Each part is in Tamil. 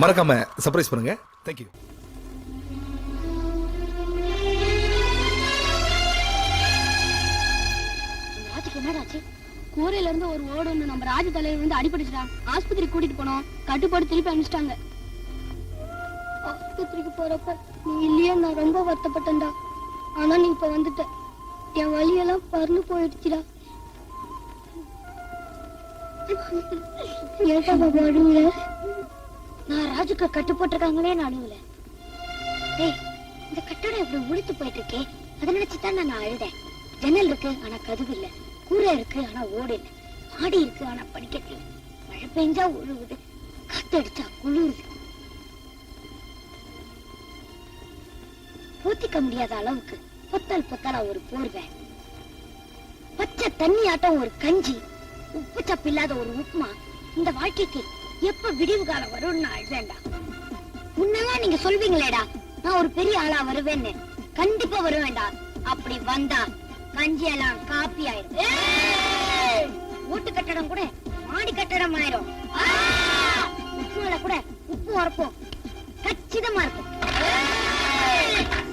மறக்காம சர்ப்ரைஸ் பண்ணுங்க. தேங்க்யூ. ராஜுக்கு என்னடாச்சு? கூரையில இருந்து ஒரு ஓடு ஒண்ணு நம்ம ராஜ தலைவர் வந்து அடிபட்டுட்டான். ஆஸ்பத்திரி கூட்டிட்டு போனோம். கட்டுப்பாடு திருப்பி அனுப்பிச்சிட்டாங்க. ஆஸ்பத்திரிக்கு போறப்ப நீ இல்லையா நான் ரொம்ப வருத்தப்பட்டேன்டா. ஆனா நீ இப்ப வந்துட்ட. என் வலியெல்லாம் பறந்து போயிடுச்சுடா. ஏட்டா பாபா அழுவுல? நான் ராஜுக்கு கட்டு போட்டிருக்காங்களே நான் அழுவுல. ஏய், இந்த கட்டடம் இப்படி உளுத்து போயிட்டு இருக்கே, அதை நினைச்சுதான் நான் அழுதேன். ஜன்னல் இருக்கு ஆனா கதவு இல்ல, கூரை இருக்கு ஆனா ஓடு இல்ல, மாடி இருக்கு ஆனா படிக்கட்டு இல்ல, மழை பெஞ்சா ஒழுகுது, காத்தடிச்சா குளிருது. பூத்திக்க முடியாத அளவுக்கு பொத்தல் பொத்தலா ஒரு போர்வை, பச்சை தண்ணி ஆட்டம் ஒரு கஞ்சி, உப்பு சப்பு இல்லாத ஒரு உப்புமா. இந்த வாழ்க்கைக்கு எப்ப விடிவு காலம் வரும்னு நான் அழுவேண்டா. முன்னெல்லாம் நீங்க சொல்வீங்களேடா நான் ஒரு பெரிய ஆளா வருவேன்னு. கண்டிப்பா வருவேண்டா. அப்படி வந்தா கஞ்சி எல்லாம் காப்பி ஆயிரும். வீட்டு கட்டடம் கூட மாடி கட்டடம் ஆயிரும். உப்புல கூட உப்பு உரப்போம் கச்சிதமா இருக்கும்.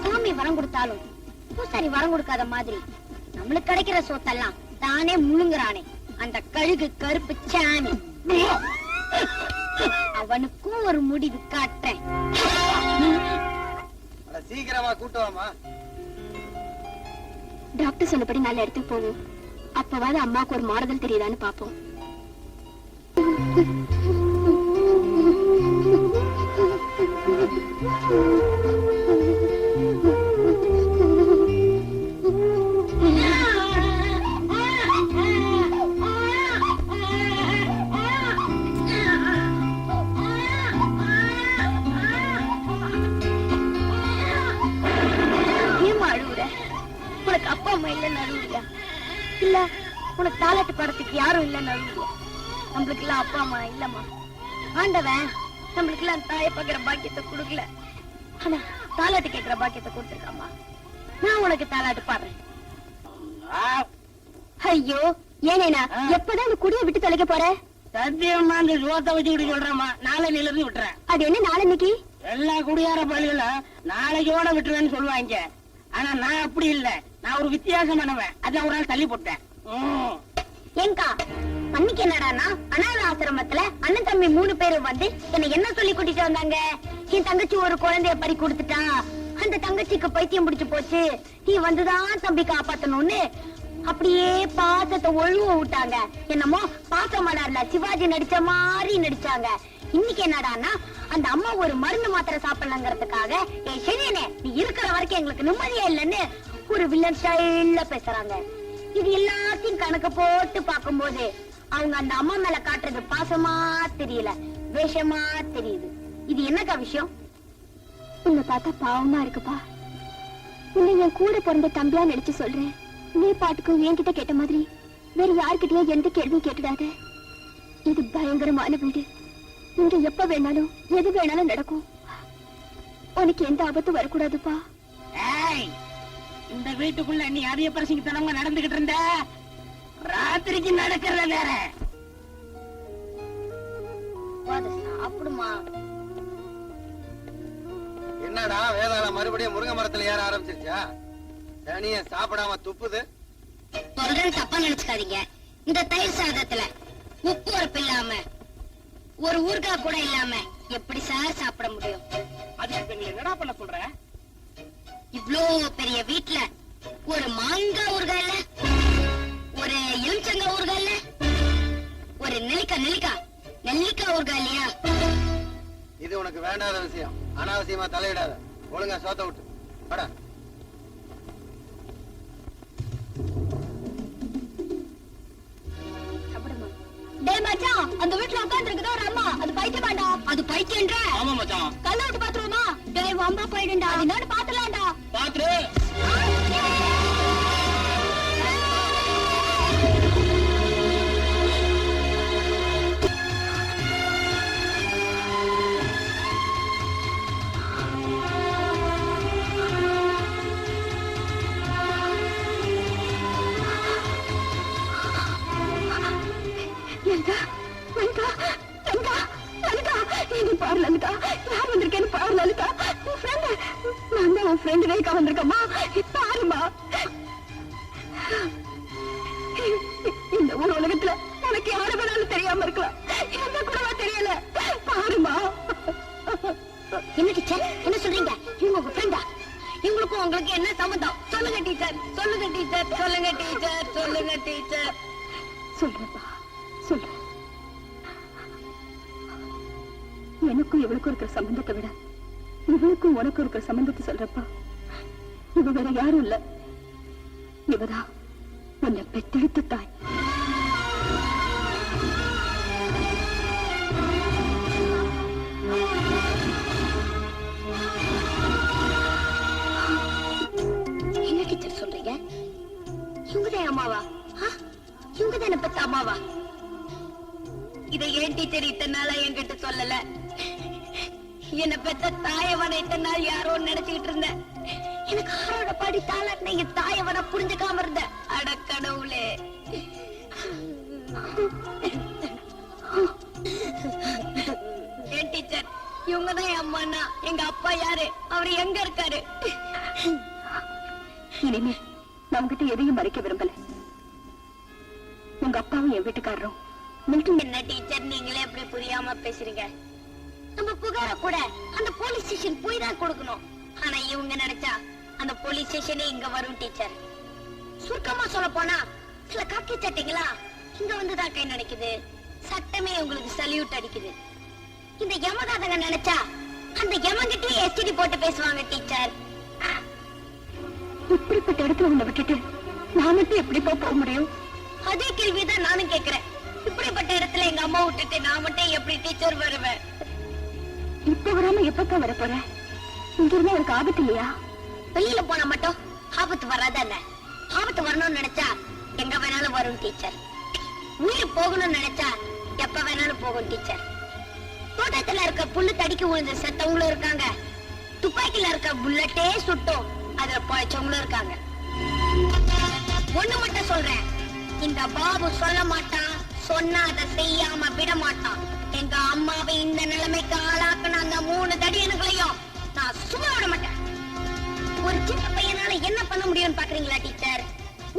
சாமி வரம் கொடுத்தாலும் பூசாரி வரம் கொடுக்காத மாதிரி நம்மளுக்கு கிடைக்கிற சொத்தெல்லாம் தானே முழுங்குறானே அந்த கழுகு கருப்பு சாமி. அவனுக்கும் ஒரு முடிவு காட்டுறேன். சீக்கிரமா கூட்டுவாமா. டாக்டர் சொன்னபடி நல்ல இடத்துக்கு போவோம். அப்பவாது அம்மாவுக்கு ஒரு மாறுதல் தெரியுதான்னு பாப்போம். உனக்கு அப்பா அம்மா இல்லன்னு அழுவுறியா? இல்ல உனக்கு தாலாட்டு பாடத்துக்கு யாரும் இல்லன்னு அழுவுறியா? நம்மளுக்கு எல்லாம் அப்பா அம்மா இல்லம்மா. ஆண்டவன் நம்மளுக்கு எல்லாம் தாயை பாக்குற பாக்கியத்தை கொடுக்கல, ஆனா தாலாட்டு கேட்கிற பாக்கியத்தை கொடுத்துருக்காமா. நான் உனக்கு தாலாட்டு பாடுறேன். ஐயோ ஏனேனா எப்பதான் இந்த குடியை விட்டு தொலைக்க போற? சத்தியமா இந்த சோத்தை வச்சுக்கிட்டு சொல்றேம்மா, நாளையில இருந்து விட்டுறேன். அது என்ன நாளைக்கு? எல்லா குடியார பள்ளிகளும் நாளைக்கோட விட்டுருவேன்னு சொல்லுவாங்க. ஆனா நான் அப்படி இல்ல, நான் ஒரு வித்தியாசமானவன். அதான் ஒரு நாள் தள்ளி போட்டேன். ஏங்கா அன்னைக்கு என்னடானா அனாத ஆசிரமத்துல அண்ணன் தம்பி 3 பேரும் வந்து என்ன சொல்லி கூட்டிட்டு வந்தாங்க? என் தங்கச்சி ஒரு குழந்தைய பறி கொடுத்துட்டா, அந்த தங்கச்சிக்கு பைத்தியம் பிடிச்சு போச்சு, நீ வந்துதான் தம்பி காப்பாத்தணும்னு அப்படியே பாசத்தை ஒழுவ விட்டாங்க. என்னமோ பாசமலர்ல சிவாஜி நடிச்ச மாதிரி நடிச்சாங்க. இன்னைக்கு என்னடானா அந்த அம்மா ஒரு மருந்து மாத்திரை சாப்பிடலங்கிறதுக்காக சரியனே நீ இருக்கிற வரைக்கும் எங்களுக்கு நிம்மதியா இல்லன்னு ஒரு வில்லன் ஸ்டைல்ல பேசுறாங்க. இது எல்லாத்தையும் கணக்கு போட்டு பாக்கும்போது அவங்க அந்த அம்மா மேல காட்டுறது பாசமா தெரியல, வேஷமா தெரியுது. இது என்னக்கா விஷயம்? உன்னை பார்த்தா பாவமா இருக்குப்பா. உன்னை என் கூட பிறந்த தம்பியா நினைச்சு சொல்றேன். நீ பாட்டுக்கும் என்கிட்ட கேட்ட மாதிரி வேற யாருக்கிட்டயும் எந்த கேள்வியும் கேட்டுடாத. இது பயங்கரமான வீடு. இங்க எப்ப வேணாலும் எது வேணாலும் நடக்கும். உனக்கு எந்த ஆபத்தும் வரக்கூடாதுப்பா. இந்த வீட்டுக்குள்ள நீ அதிக பிரசங்கத்தனமா நடந்துகிட்டு இருந்த, ராத்திரிக்கு நடக்கிறத வேற. சாப்பிடுமா. என்னடா வேதாள மறுபடியும் முருங்கை மரத்துல ஏற ஆரம்பிச்சிருச்சா? தனிய சாப்பிடாம துப்புது. சொல்றேன் தப்பா நினைச்சுக்காதீங்க. இந்த தயிர் சாதத்துல உப்பு உரப்பு இல்லாம ஒரு ஊறுகாய் கூட இல்லாம எப்படி சார் சாப்பிட முடியும்? அதுக்கு நீ என்னடா பண்ண சொல்ற? இவ்ளோ பெரிய வீட்டுல ஒரு மாங்காய் ஊறுகாய் இல்ல, ஒரு எலுமிச்சங்காய் ஊறுகாய் இல்ல, ஒரு நெல்லிக்காய் ஊறுகாய் இல்லையா? இது உனக்கு வேண்டாத விஷயம். அனாவசியமா தலையிடாத. ஒழுங்கா சோத்த விட்டு பட. டேய் மச்சான், அந்த வீட்ல உட்கார்ந்து இருக்குதோ ஒரு அம்மா, அது பைத்தியமாடா. அது பைத்தியம்ன்ற? ஆமா மச்சான். கல்ல விட்டு பாத்துருவோமா? டேய் வம்பா போயிடுண்டா. என்னன்னு பாத்துலாம்டா. பாத்துரு. இது பாரு லலிதா, யார் வந்திருக்கேன்னு பாரு லலிதா. உன் ஃப்ரெண்ட், நான் தான் உன் ஃப்ரெண்ட் ரேகா வந்திருக்கம்மா. பாருமா, இந்த ஒரு உலகத்துல உனக்கு யாரு வேணாலும் தெரியாம இருக்கலாம், என்ன கூடவா தெரியல. பாருமா. என்ன டீச்சர், என்ன சொல்றீங்க? இவங்க உங்க ஃப்ரெண்டா? இவங்களுக்கும் உங்களுக்கு என்ன சம்மந்தம்? சொல்லுங்க டீச்சர், சொல்லுங்க டீச்சர், சொல்லுங்க டீச்சர், சொல்லுங்க டீச்சர். சொல்றப்பா, சொல்லு. எனக்கும் இவளுக்கும் இருக்கிற சம்பந்தத்தை விட இவளுக்கும் உனக்கும் இருக்கிற சம்பந்தத்தை சொல்றப்பா. இவ வேற யாரும் இல்ல, இவதான் உன்னை பெத்தெடுத்த தாய். என்ன டீச்சர் சொல்றீங்க? இவங்கதான் அம்மாவா? இவங்கதான் என்ன பெத்த அம்மாவா? இதை ஏன் டீச்சர் இத்தனை நாளா என்கிட்ட சொல்லல? என்ன பெத்த தாயவனை இத்தனை நாள் யாரோ நினைச்சுக்கிட்டு இருந்தேன். எனக்கு ஆரோட பாடி தாளாட்டின என் தாயவனை புரிஞ்சுக்காம இருந்த. அடக்கடவுளே, ஏன் டீச்சர் இவங்கதான் என் அம்மானா எங்க அப்பா யாரு? அவரு எங்க இருக்காரு? இனிமே நான் உங்ககிட்ட எதையும் மறைக்க விரும்பல. உங்க அப்பாவும் என் வீட்டுக்காரரும் என்ன டீச்சர் நீங்களே எப்படி புரியாம பேசுறீங்க? நம்ம புகார கூட அந்த போலீஸ் ஸ்டேஷன் போய் தான் கொடுக்கணும். ஆனா இவங்க நினைச்சா அந்த போலீஸ் ஸ்டேஷனே இங்க வரும் டீச்சர். சுருக்கமா சொல்ல போனா சில காக்கி சட்டைங்களா இங்க வந்துதான் கை நினைக்குது. சட்டமே உங்களுக்கு சல்யூட் அடிக்குது. இந்த யமதாதங்க நினைச்சா அந்த யமங்கிட்டே எஸ்டிடி போட்டு பேசுவாங்க டீச்சர். இப்படிப்பட்ட இடத்துல உங்களை விட்டுட்டு நான் மட்டும் எப்படி போக முடியும்? அதே கேள்விதான் நானும் கேக்குறேன். இப்படிப்பட்ட இடத்துல எங்க அம்மா விட்டுட்டு நான் மட்டும் எப்படி டீச்சர் வருவேன்? இப்ப வராம எப்பதான் வர போற? இங்க இருந்தா எனக்கு ஆபத்து இல்லையா? வெளியில போனா மட்டும் ஆபத்து வராதானே? ஆபத்து வரணும்னு நினைச்சா எங்க வேணாலும் வரும் டீச்சர். உயிர் போகணும்னு நினைச்சா எப்ப வேணாலும் போகும் டீச்சர். தோட்டத்துல இருக்க புல்லு தடிக்கு விழுந்த செத்தவங்களும் இருக்காங்க. துப்பாக்கில இருக்க புல்லட்டே சுட்டும் அதுல பழைச்சவங்களும் இருக்காங்க. ஒண்ணு மட்டும் சொல்றேன், இந்த பாபு சொல்ல மாட்டான், சொன்னா அதை செய்யாம விட மாட்டான். எங்க அம்மாவை இந்த நிலைமைக்கு ஆளாக்குன அந்த 3 தடியனுங்களையும் நான் சும்மா விட மாட்டேன். ஒரு சின்ன பையனால என்ன பண்ண முடியும்னு பாக்குறீங்களா டீச்சர்?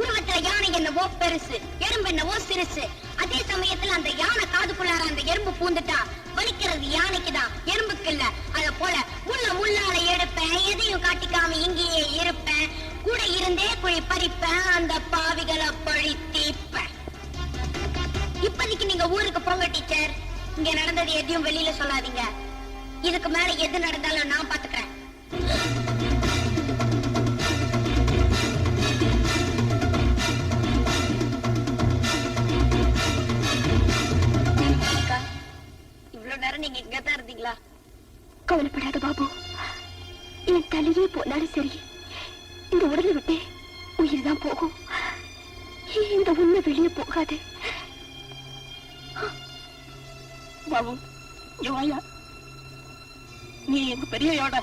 உருவத்துல யானை என்னவோ பெருசு, எறும்பு என்னவோ சிறுசு. அதே சமயத்துல அந்த யானை காதுக்குள்ளார அந்த எறும்பு பூந்துட்டா வலிக்கிறது யானைக்குதான், எறும்புக்கு இல்ல. அத போல முள்ளால எடுப்பேன், எதையும் காட்டிக்காம இங்கேயே இருப்பேன். கூட இருந்தே குழி பறிப்பேன், அந்த பாவிகளை பழி தீப்பேன். இப்போதைக்கு நீங்க ஊருக்கு போங்க டீச்சர். இங்க நடந்தது எதையும் வெளியில சொல்லாதீங்க. இதுக்கு மேல எது நடந்தாலும் நான் பாத்துக்கிறேன். இவ்வளவு நேரம் நீங்க இங்கதான் இருந்தீங்களா? கவலைப்படாத பாபு, என் தலையே போனாலும் சரி, இந்த உடலை விட்டு உயிர் தான் போகும். இந்த உண்மை வெளியே போகாது. பாபு, நீ எங்க பெரியோட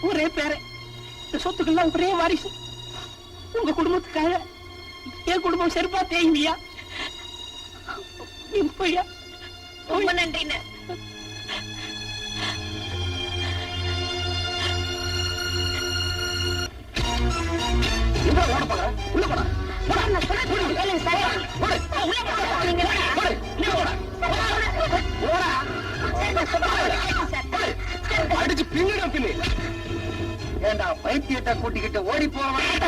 ஒரே பேர, இந்த சொத்துக்கெல்லாம் ஒரே வாரிசு. உங்க குடும்பத்துக்காக என் குடும்பம் செருப்பா தேய்மையா? ரொம்ப நன்றிண்ண. அடிச்சு பின்னிடும் பின்னி. ஏண்டா பைத்தியத்தை கூட்டிக்கிட்டு ஓடி போவேன்?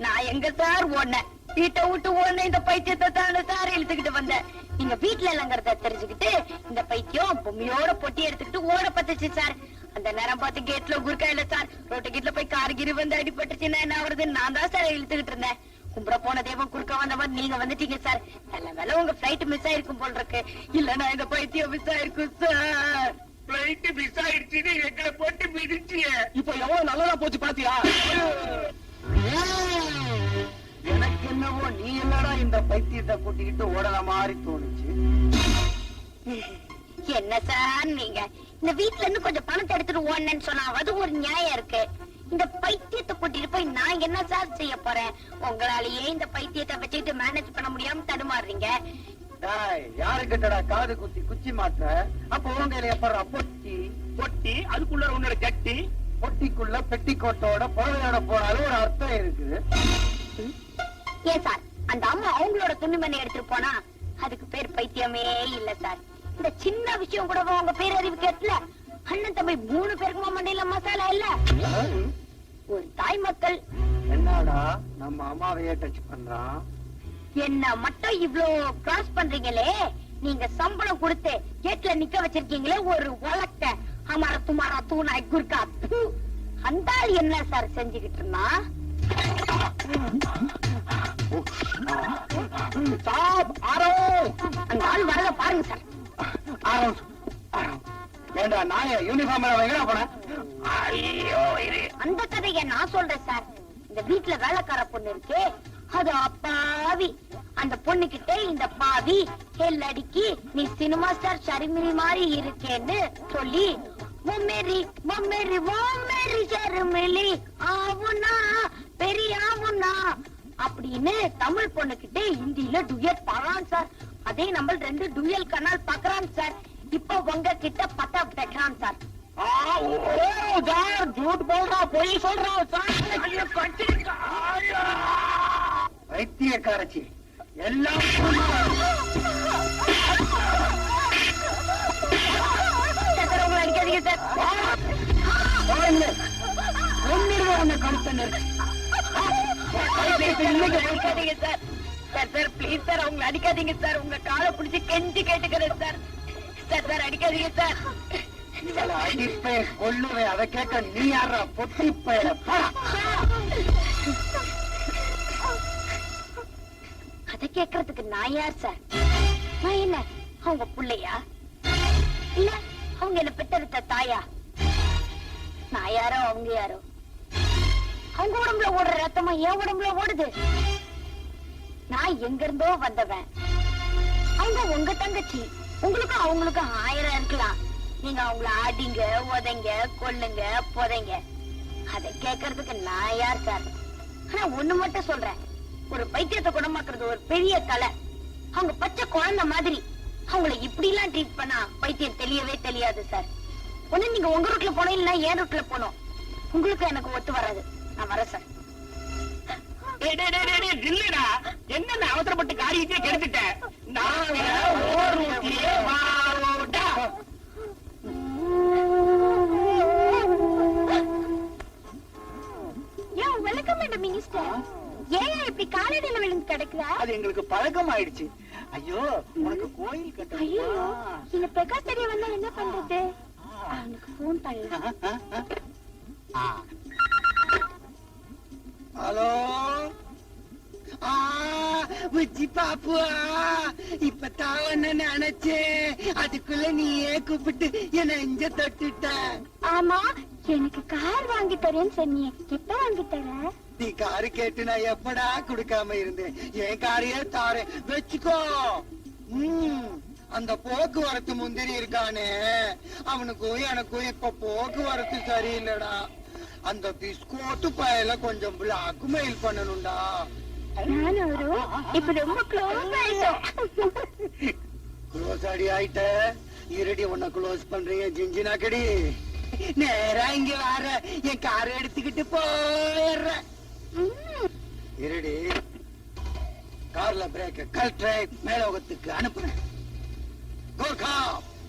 நான் எங்க சார் ஓடினேன்? வீட்டை விட்டு ஓடின இந்த பைத்தியத்தை தானே சார் இழுத்துக்கிட்டு வந்தேன். நீங்க வீட்டுல இல்லங்கிறத தெரிஞ்சுக்கிட்டு இந்த பைத்தியம் பொம்மையோட பொட்டி எடுத்துக்கிட்டு ஓட பத்துச்சு சார். அந்த நேரம் பார்த்து கேட்ல குறுக்கா இல்ல சார், ரோட்டு கேட்ல போய் கார்கிரி வந்து அடிபட்டுச்சுன்னா என்ன ஆகுறது? நான் தான் சார் இழுத்துக்கிட்டு இருந்தேன். கும்புற போன தெய்வம் குறுக்க வந்தவன் நீங்க வந்துட்டீங்க சார். நல்ல வேலை உங்க பிளைட் மிஸ் ஆயிருக்கும் போல் இருக்கு. இல்லன்னா இந்த பைத்தியம் மிஸ் ஆயிருக்கும் சார். பிளைட் மிஸ் ஆயிடுச்சுன்னு எங்களை போட்டு மிதிச்சிய. இப்ப எவ்வளவு நல்லதா போச்சு பாத்தியா? எனக்கு என்னவோ நீ என்னடா இந்த பைத்தியத்தை கூட்டிக்கிட்டு ஓடல மாதிரி தோணுச்சு. என்ன சார் நீங்க இந்த வீட்டுல இருந்து கொஞ்சம் பணத்தை எடுத்துட்டு ஓடனேன்னு சொன்னா அது ஒரு நியாயம் இருக்கு. இந்த பைத்தியத்தை கூட்டிட்டு போய் நான் என்ன சார் செய்ய போறேன்? உங்களாலேயே இந்த பைத்தியத்தை வச்சுக்கிட்டு மேனேஜ் பண்ண முடியாம தடுமாறுறீங்க. யாருக்கிட்டடா காது குத்தி குச்சி மாற்ற? அப்ப உங்க எப்படா பொட்டி? பொட்டி அதுக்குள்ள உன்னோட ஜட்டி. பொட்டிக்குள்ள பெட்டிக்கோட்டோட புடவையோட போனாலும் ஒரு அர்த்தம் இருக்குது. ஏன் சார் அந்த அம்மா அவங்களோட துணிமணி எடுத்துட்டு போனா அதுக்கு பேர் பைத்தியமே இல்ல சார். இந்த சின்ன விஷயம் கூட உங்க பேர் அறிவு கேட்கல. அண்ணன் தம்பி 3 பேருக்குமா மண்டையில மசாலா இல்ல? ஒரு தாய் மக்கள் என்னடா நம்ம அம்மாவையே டச் பண்றான். என்ன மட்டும் இவ்ளோ கிராஸ் பண்றீங்களே. நீங்க சம்பளம் கொடுத்து கேட்ல நிக்க வச்சிருக்கீங்களே ஒரு வழக்க அமர துமாரா தூணாய் குர்கா. அந்த ஆள் என்ன சார் செஞ்சுக்கிட்டு இருந்தா? அந்த ஆள் வரத பாருங்க சார். ஏண்டா நாய யூனிஃபார்ம் எங்க போன? அந்த கதையை நான் சொல்றேன் சார். இந்த வீட்டுல வேலைக்கார பொண்ணு இருக்கு, அது அப்பாவி. அந்த பொண்ணு கிட்ட இந்த பாவி எல்லடிக்கு நீ சினிமா ஸ்டார் ஷர்மிளி மாதிரி இருக்கேன்னு சொல்லி மொம்மேரி மொம்மேரி மொம்மேரி ஷர்மிளி ஆவுனா பெரிய ஆவுனா அப்படின்னு தமிழ் பொண்ணு கிட்ட ஹிந்தியில டுயட் பாடுறான் சார். அதே நம்ம 2 டுயல் கனால் பாக்குறான் சார். இப்ப உங்க கிட்ட பட்டா வைக்கிறான் சார். झूठ बोल रहा, பொய் சொல்றா. வைத்தியக்காரச்சி எல்லாம் உங்களை அடிக்காதீங்க சார். உன்னை கழுத்த நெருச்சு அடிக்காதீங்க sir. Sir sir please sir அவங்களை அடிக்காதீங்க சார். உங்க காலை பிடிச்சி கெஞ்சி கேட்டுக்கிறேன் சார். சார் சார் அடிக்காதீங்க சார். இவளை அடிப்பேன் கொல்லுவேன். அதை கேட்க நீ யாரா பொட்டி பயிர? அதை கேட்கறதுக்கு நான் யார் சார்? நான் என்ன அவங்க புள்ளையா? இல்ல அவங்க என்ன பெற்றெடுத்த தாயா? நான் யாரோ அவங்க யாரோ? அவங்க உடம்புல ஓடுற ரத்தமா என் உடம்புல ஓடுது. நான் எங்க இருந்தோ வந்தவன். அவங்க உங்க தங்கச்சி. உங்களுக்கும் அவங்களுக்கும் 1000 இருக்கலாம். நீங்க அவங்கள ஆடிங்க உதைங்க கொல்லுங்க புதைங்க. அதை கேட்கறதுக்கு நான் யார் சார்? ஆனா ஒண்ணு மட்டும் சொல்றேன், ஒரு பைத்தியத்தை குணமாக்குறது ஒரு பெரிய கலை. அவங்க பச்சை குழந்தை மாதிரி. அவங்களை இப்படி எல்லாம் ட்ரீட் பண்ணா பைத்தியம் தெரியவே தெரியாது சார். ஒண்ணு நீங்க உங்க ரூட்ல போனோம், இல்லன்னா என் ரூட்ல போனோம். உங்களுக்கு எனக்கு ஒத்து வராது. நான் வரேன் சார். இல்லடா, என்ன அவசரப்பட்டு காரியத்தையே கெடுத்துட்டேன். நாங்க ஓரூட்டியே வாரோட்டா. Welcome madam minister. ஏன் இப்படி காலடியில விழுந்து கிடக்குற? அது எங்களுக்கு பழக்கம் ஆயிடுச்சு. ஐயோ உனக்கு கோயில் கட்ட. ஐயோ இந்த பிரகாஷ் தெரிய வந்தா என்ன பண்றது? அவனுக்கு போன் பண்ணலாம். ஹலோ உச்சி பாப்புவா, இப்பதான் ஒன்னு நினைச்சேன். அதுக்குள்ள நீயே கூப்பிட்டு என்ன இங்க தொட்டுட்ட. ஆமா எனக்கு கார் வாங்கி தரேன்னு சொன்னியே, எப்ப வாங்கி தர? நீ காரு கேட்டு நான் எப்படா குடுக்காம இருந்தேன். என் காரையே தாரேன் வச்சுக்கோ. அந்த போக்குவரத்து முந்திரி இருக்கானே, அவனுக்கும் எனக்கும் இப்ப போக்குவரத்து சரியில்லடா. அந்த பிஸ்கோட்டு பயல கொஞ்சம் பிளாக் மெயில் பண்ணணும்டா. இப்ப ரொம்ப க்ளோஸ் ஆயிட்டோம். க்ளோஸ் அடி ஆயிட்ட. இருடி உன்னை க்ளோஸ் பண்றீங்க ஜிஞ்சினாக்கடி. நேரா இங்க வர என் காரை எடுத்துக்கிட்டு போயிடுற. இருடி கார்ல பிரேக் கழற்ற மேலோகத்துக்கு அனுப்புறேன். கோர்க்கா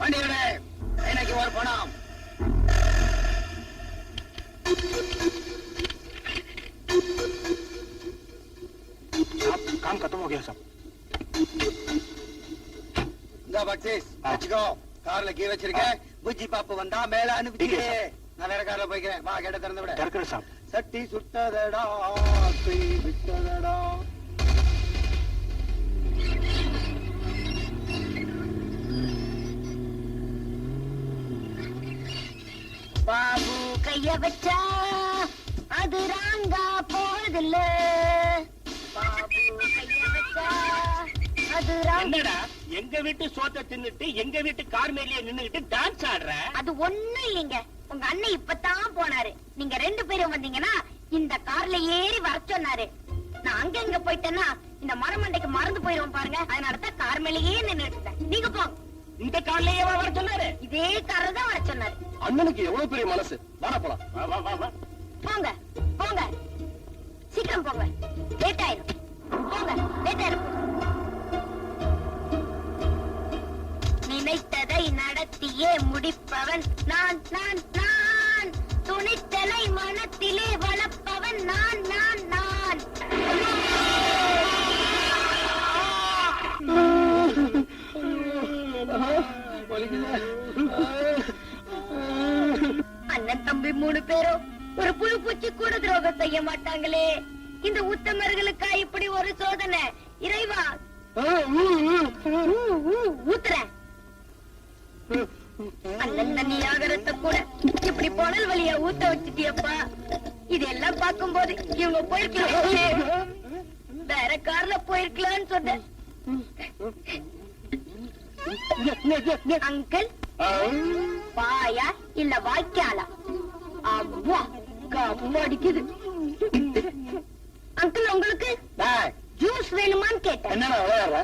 வண்டியோட எனக்கு ஒரு பணம். काम खत्म हो गया सब. இந்த பக்ஸிஸ் வச்சுக்கோ. கார்ல கீ வச்சிருக்கேன். புஜ்ஜி பாப்பு வந்தா மேல அனுப்பிச்சு. நான் வேற கார்ல போய்க்கிறேன். வா கேட்ட திறந்து விட. திறக்கிறேன் சார். சட்டி சுட்டதடா தீ விட்டதடா. பாபு கைய வச்சா அது ராங்கா போறதில்ல. பாபு கைய வச்சா அது என்னடா எங்க வீட்டு சோத்தை தின்னுட்டு எங்க வீட்டு கார் மேலேயே நின்னுகிட்டு டான்ஸ் ஆடுற? அது ஒண்ணும் இல்லைங்க. உங்க அண்ணன் இப்பதான் போனாரு. நீங்க 2 பேரும் வந்தீங்கன்னா இந்த கார்ல ஏறி வர சொன்னாரு. நான் அங்க இங்க போயிட்டேன்னா இந்த மரமண்டைக்கு மறந்து போயிரும் பாருங்க. அதனால தான் கார் மேலேயே நின்னுட்டு இருக்கேன். நீங்க போங்க. இந்த காலையே வர சொன்னாரு. இதே கார் தான் வர சொன்னாரு. அண்ணனுக்கு எவ்வளவு பெரிய மனசு. வாடா போலாம். வா வா வா வா. போங்க போங்க, சீக்கிரம் போங்க, லேட் ஆயிரும். போங்க, லேட் ஆயிரும். நினைத்ததை நடத்தியே முடிப்பவன் நான் நான் நான். துணித்தலை மனத்திலே வளர்ப்பவன் நான் நான் நான். அண்ணன் தம்பி 3 பேரும் ஒரு புழு பூச்சி கூட துரோகம் செய்ய மாட்டாங்களே. இந்த உத்தமர்களுக்கா இப்படி ஒரு சோதனை? இறைவா, ஊத்துறேன். அண்ணன் தண்ணி ஆகரத்தை கூட இப்படி புனல் வழியா ஊத்த வச்சுட்டியப்பா. இதெல்லாம் பார்க்கும் போது இவங்க போயிருக்கலாம், வேற கார்ல போயிருக்கலாம்னு சொன்ன. அங்கிள், வாயா இல்ல வாய்க்காலா? அவ்வா கம்மா அடிக்குது. அங்கிள், உங்களுக்கு ஜூஸ் வேணுமான்னு கேட்டேன். என்னடா விளையாடுற?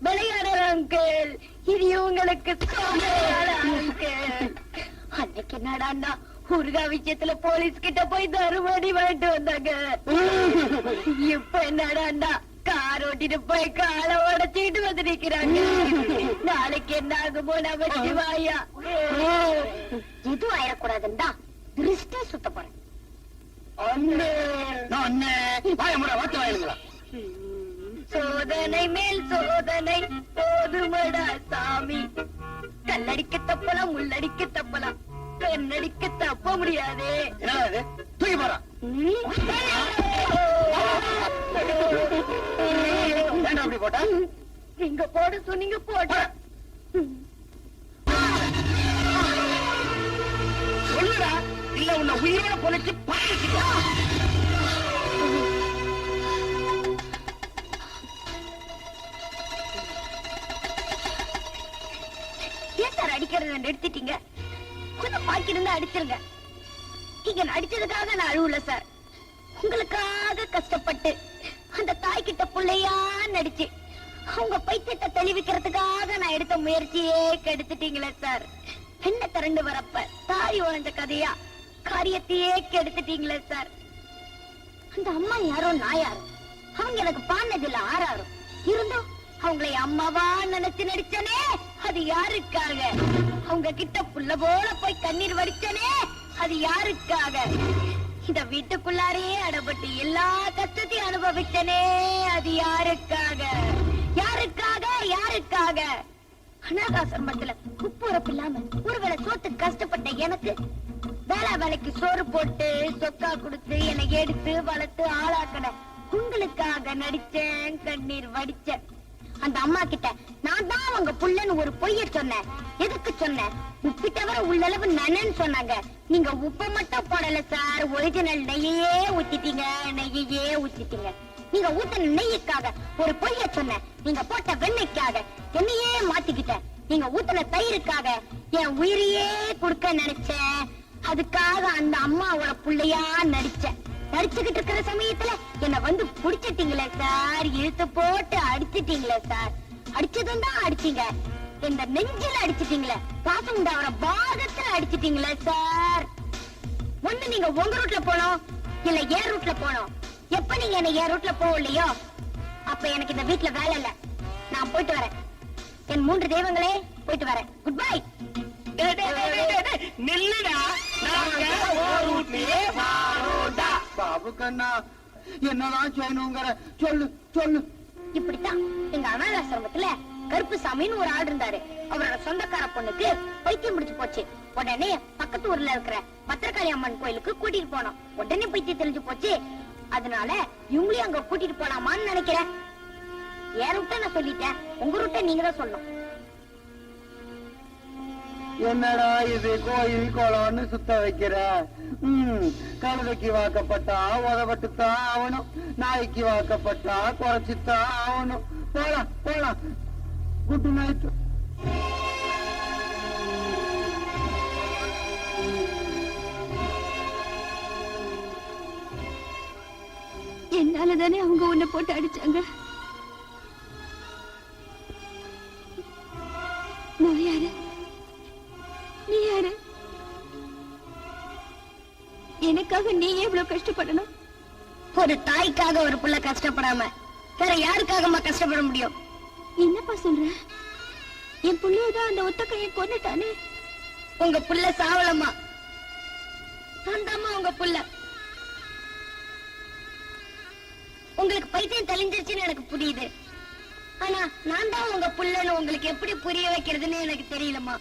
விளையாடுற அங்கிள், இது உங்களுக்கு அங்கிள். அன்னைக்கு என்னடான்னா ஊர்கா விஷயத்துல போலீஸ் கிட்ட போய் தருமடி வாங்கிட்டு வந்தாங்க. இப்ப என்னடான்னா கார் ஓட்டிட்டு போய் காலை உடைச்சிட்டு வந்து நிக்கிறாங்க. நாளைக்கு என்ன ஆகுமோ நம்ம வாயா. எதுவும் ஆயிடக்கூடாதுன்னா திருஷ்டி சுத்த போறேன். சோதனை மேல் சோதனை போதுமடா சாமி. கல்லடிக்க தப்பலாம், முள்ளடிக்க தப்பலாம், பெண்ணடிக்க தப்ப முடியாதே. தூக்கி போறா. அப்படி போட்டா நீங்க போட சொன்னீங்க, போட்ட. சொல்லுடா, இல்ல உன்னை உயிரோட பொழைச்சு பாத்துக்கியா? ஏன் சார் அடிக்கிறத நிறுத்திட்டீங்க? கொஞ்சம் பாக்கி இருந்தா அடிச்சிருங்க. நீங்க அடிச்சதுக்காக நான் அழுவல சார். உங்களுக்காக கஷ்டப்பட்டு அந்த தாய் கிட்ட பிள்ளையா நடிச்சு அவங்க பைத்தியத்தை தெளிவிக்கிறதுக்காக நான் எடுத்த முயற்சியே கெடுத்துட்டீங்களே சார். என்ன திரண்டு வரப்ப தாய் உழைஞ்ச கதையா காரியத்தையே கெடுத்துட்டீங்களே சார். அந்த அம்மா யாரோ நான் யாரோ, அவங்க எனக்கு பாடினதில்ல ஆறாரோ. இருந்தும் அவங்களை அம்மாவா நினைச்சு நடிச்சனே, அது யாருக்காக? அவங்க கிட்ட புள்ள போல போய் கண்ணீர் வடிச்சனே, அது யாருக்காக? இந்த வீட்டுக்குள்ளாரே அடப்பட்டு எல்லா கஷ்டத்தையும் அனுபவிச்சனே, அது யாருக்காக? யாருக்காக? யாருக்காக? அனாதாசிரமத்துல உப்புரப்பு இல்லாம ஒருவேளை சோத்து கஷ்டப்பட்ட எனக்கு வேலைக்கு சோறு போட்டு சொக்கா கொடுத்து என்னை எடுத்து வளர்த்து ஆளாக்கன உங்களுக்காக நடிச்சேன், கண்ணீர் வடிச்சேன். அந்த அம்மா கிட்ட நான் தான் அவங்க புள்ளன்னு ஒரு பொய்ய சொன்னேன். எதுக்கு சொன்னேன்? உப்பிட்டவர உள்ளளவு நனன்னு சொன்னாங்க. நீங்க உப்ப மட்டும் போடல சார், ஒரிஜினல் நெய்யே ஊத்திட்டீங்க, நெய்யே ஊத்திட்டீங்க. நீங்க ஊத்தின நெய்யுக்காக ஒரு பொய்ய சொன்னேன். நீங்க போட்ட வெண்ணெய்க்காக என்னையே மாத்திக்கிட்டேன். நீங்க ஊத்தின தயிருக்காக என் உயிரையே கொடுக்க நினைச்சேன். அதுக்காக அந்த அம்மாவோட புள்ளையா நடிச்சேன். நடிச்சுக்கிட்டு இருக்கிற சமயத்துல என்ன வந்து புடிச்சிட்டீங்களே சார், இழுத்து போட்டு அடிச்சிட்டீங்களே சார். அடிச்சதும் தான் அடிச்சீங்க, இந்த நெஞ்சில அடிச்சிட்டீங்களே, பாசம் உண்டாவற பாகத்துல அடிச்சிட்டீங்களே சார். ஒண்ணு நீங்க உங்க ரூட்ல போனோம், இல்ல ஏன் ரூட்ல போனோம். எப்ப நீங்க என்ன ஏன் ரூட்ல போகலையோ அப்ப எனக்கு இந்த வீட்டுல வேலை இல்ல. நான் போயிட்டு வரேன். என் 3 தெய்வங்களே, போயிட்டு வரேன். Good bye. நில்லுடா, பாபு கண்ணா, என்னதான் செய்யணுங்கிற சொல்லு சொல்லு. இப்படித்தான் எங்க அனாதாசிரமத்துல கருப்பு சாமின்னு ஒரு ஆள் இருந்தாரு. அவரோட சொந்தக்கார பொண்ணுக்கு பைத்தியம் முடிச்சு போச்சு. உடனே பக்கத்து ஊர்ல இருக்கிற பத்திரகாளி அம்மன் கோயிலுக்கு கூட்டிட்டு போனோம். உடனே பைத்தியம் தெரிஞ்சு போச்சு. அதனால இவங்களையும் அங்க கூட்டிட்டு போலாமான்னு நினைக்கிறேன். என் ரூட்ட நான் சொல்லிட்டேன், உங்க ரூட்ட நீங்க தான் சொல்லணும். என்னடா இது கோயில் குளம்னு சுத்த வைக்கிற? கழுதைக்கு வாக்கப்பட்டா உதவட்டுத்தான் ஆகணும், நாய்க்கு வாக்கப்பட்டா குறைச்சுத்தான் ஆகணும். போலாம் போலாம். Good night. என்ன அதனால தானே அவங்க உன்னை போட்டு அடிச்சாங்க. நான் யாரு, நீ யாரு? எனக்காக நீ எவ்வளவு கஷ்டப்படணும்? ஒரு தாய்க்காக ஒரு புள்ள கஷ்டப்படாம வேற யாருக்காகமா கஷ்டப்பட முடியும்? என்னப்பா சொல்ற? என் புள்ளையதான் அந்த ஒத்த கையை கொண்டுட்டானே. உங்க புள்ள சாவலம்மா, உங்க புள்ள. உங்களுக்கு பைத்தியம் தெளிஞ்சிருச்சுன்னு எனக்கு புரியுது. ஆனா நான் தான் உங்க புள்ளன்னு உங்களுக்கு எப்படி புரிய வைக்கிறதுன்னு எனக்கு தெரியலம்மா.